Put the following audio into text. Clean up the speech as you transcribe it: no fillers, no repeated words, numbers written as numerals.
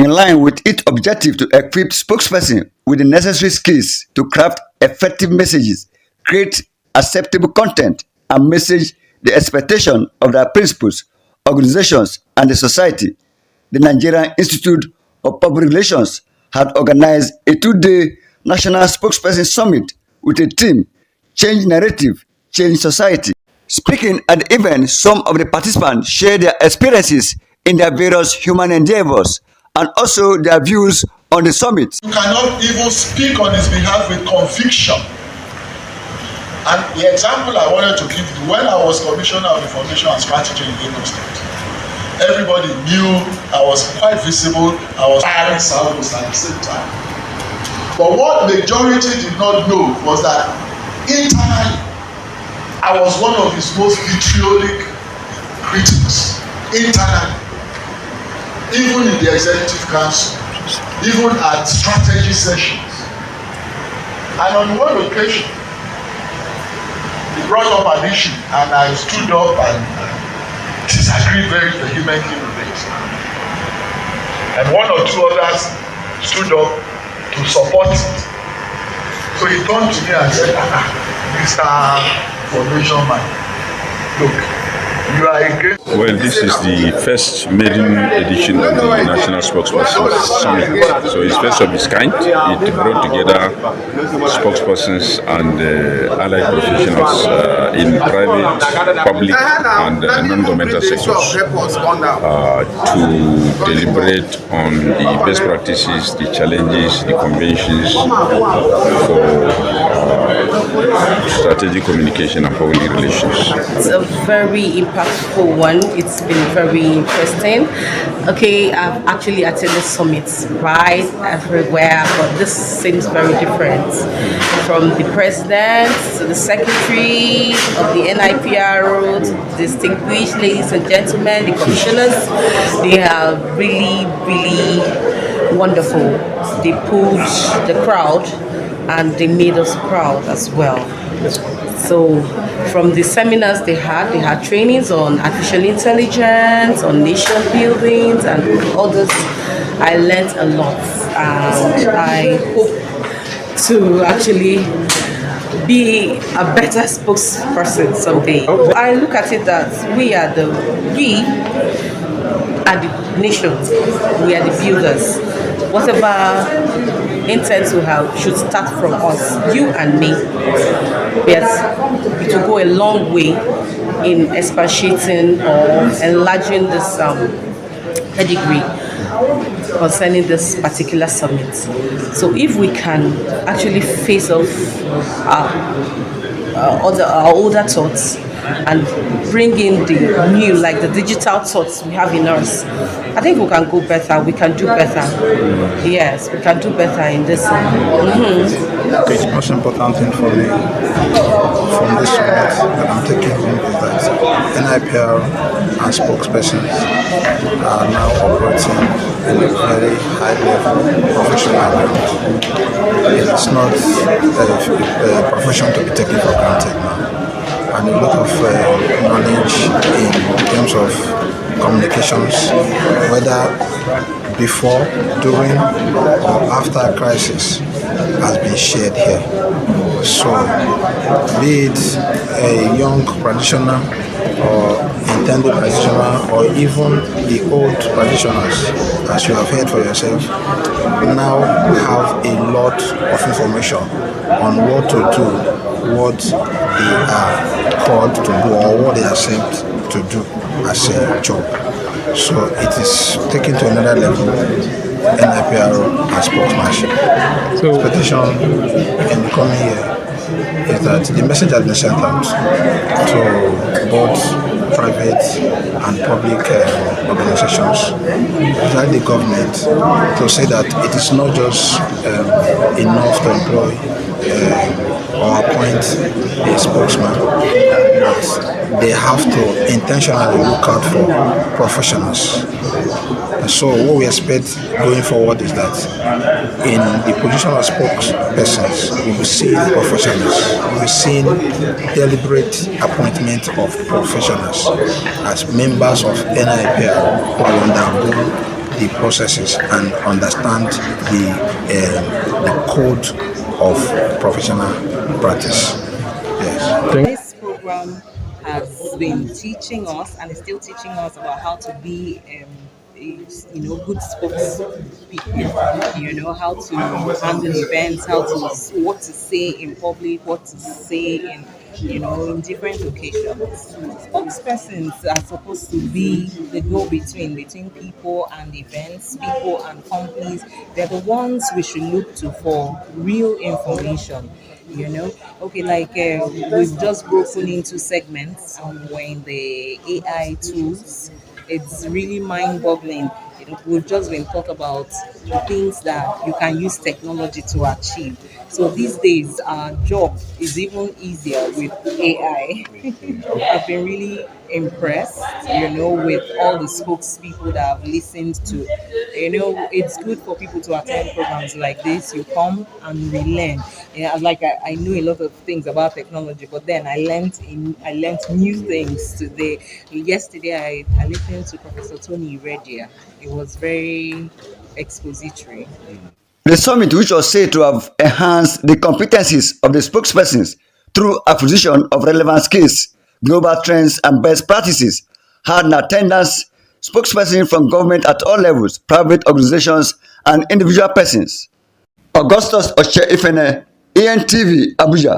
in line with its objective to equip spokespersons with the necessary skills to craft effective messages, create acceptable content, and message the expectation of their principals, organizations, and the society. The Nigerian Institute of Public Relations had organized a two-day National Spokesperson Summit with a theme, Change Narrative, Change Society. Speaking at the event, some of the participants shared their experiences in their various human endeavors and also their views on the summit. You cannot even speak on his behalf with conviction. And the example I wanted to give you, when I was Commissioner of Information and Strategy in Lagos State, everybody knew I was quite visible, I was firing salvos at the same time. But what majority did not know was that internally, I was one of his most vitriolic critics. Internally, even in the Executive Council, even at strategy sessions. And on one occasion, he brought up an issue and I stood up and disagreed very vehemently with it. And one or two others stood up to support it. So he turned to me and said, Mr. Formation Man, look, you are against. Well, this is the first maiden edition of the National Spokespersons Summit. So it's first of its kind. It brought together spokespersons and allied professionals in private, public, and non-governmental sectors to deliberate on the best practices, the challenges, the conventions for strategic communication and public relations. It's a very impactful one. It's been very interesting. Okay, I've actually attended summits right everywhere, but this seems very different. From the president to the secretary of the NIPRO to distinguished ladies and gentlemen, the commissioners, they are really, really wonderful. They pulled the crowd and they made us proud as well. So from the seminars they had trainings on artificial intelligence, on nation buildings and others. I learned a lot and I hope to actually be a better spokesperson someday. I look at it that we are the nation, we are the builders. Whatever intent we have should start from us, you and me. Yes, it will go a long way in expatiating or enlarging this pedigree concerning this particular summit. So if we can actually face off our older thoughts and bring in the new, like the digital thoughts we have in us, I think we can go better. We can do better. Yes, we can do better in this. The most important thing for me from this summit that I'm taking home is that NIPR and spokespersons are now operating in a very high level professional ground. It is not a profession to be taken for granted now. And a lot of knowledge in terms of communications, whether before, during, or after a crisis, has been shared here. So, be it a young practitioner or intended practitioner or even the old practitioners, as you have heard for yourself, now have a lot of information on what to do, what they are called to do or what they are sent to do as a job. So it is taken to another level, NIPRO and spokesmanship. So expectation in the coming year is that the message has been sent out to both private and public organizations, like the government, to say that it is not just enough to employ or appoint a spokesman, but they have to intentionally look out for professionals. So what we expect going forward is that in the position of spokespersons, we will see professionals, we will see deliberate appointment of professionals as members of NIPR who will undergo the processes and understand the code of professional practice. Yes. This program has been teaching us and is still teaching us about how to be good spokespeople. How to handle events, what to say in public, what to say in different occasions. Spokespersons are supposed to be the go-between between people and events, people and companies. They're the ones we should look to for real information. Okay, like we've just broken into segments when the AI tools, it's really mind-boggling. We've just been talking about things that you can use technology to achieve. So these days, our job is even easier with AI. I've been really impressed, with all the spokespeople that I've listened to. It's good for people to attend programs like this. You come and relearn. Like I know a lot of things about technology, but then I learned new things today. Yesterday, I listened to Professor Tony Redia. It was very expository. The summit, which was said to have enhanced the competencies of the spokespersons through acquisition of relevant skills, global trends, and best practices, had in attendance spokespersons from government at all levels, private organizations, and individual persons. Augustus Oche Ifene, ENTV, Abuja.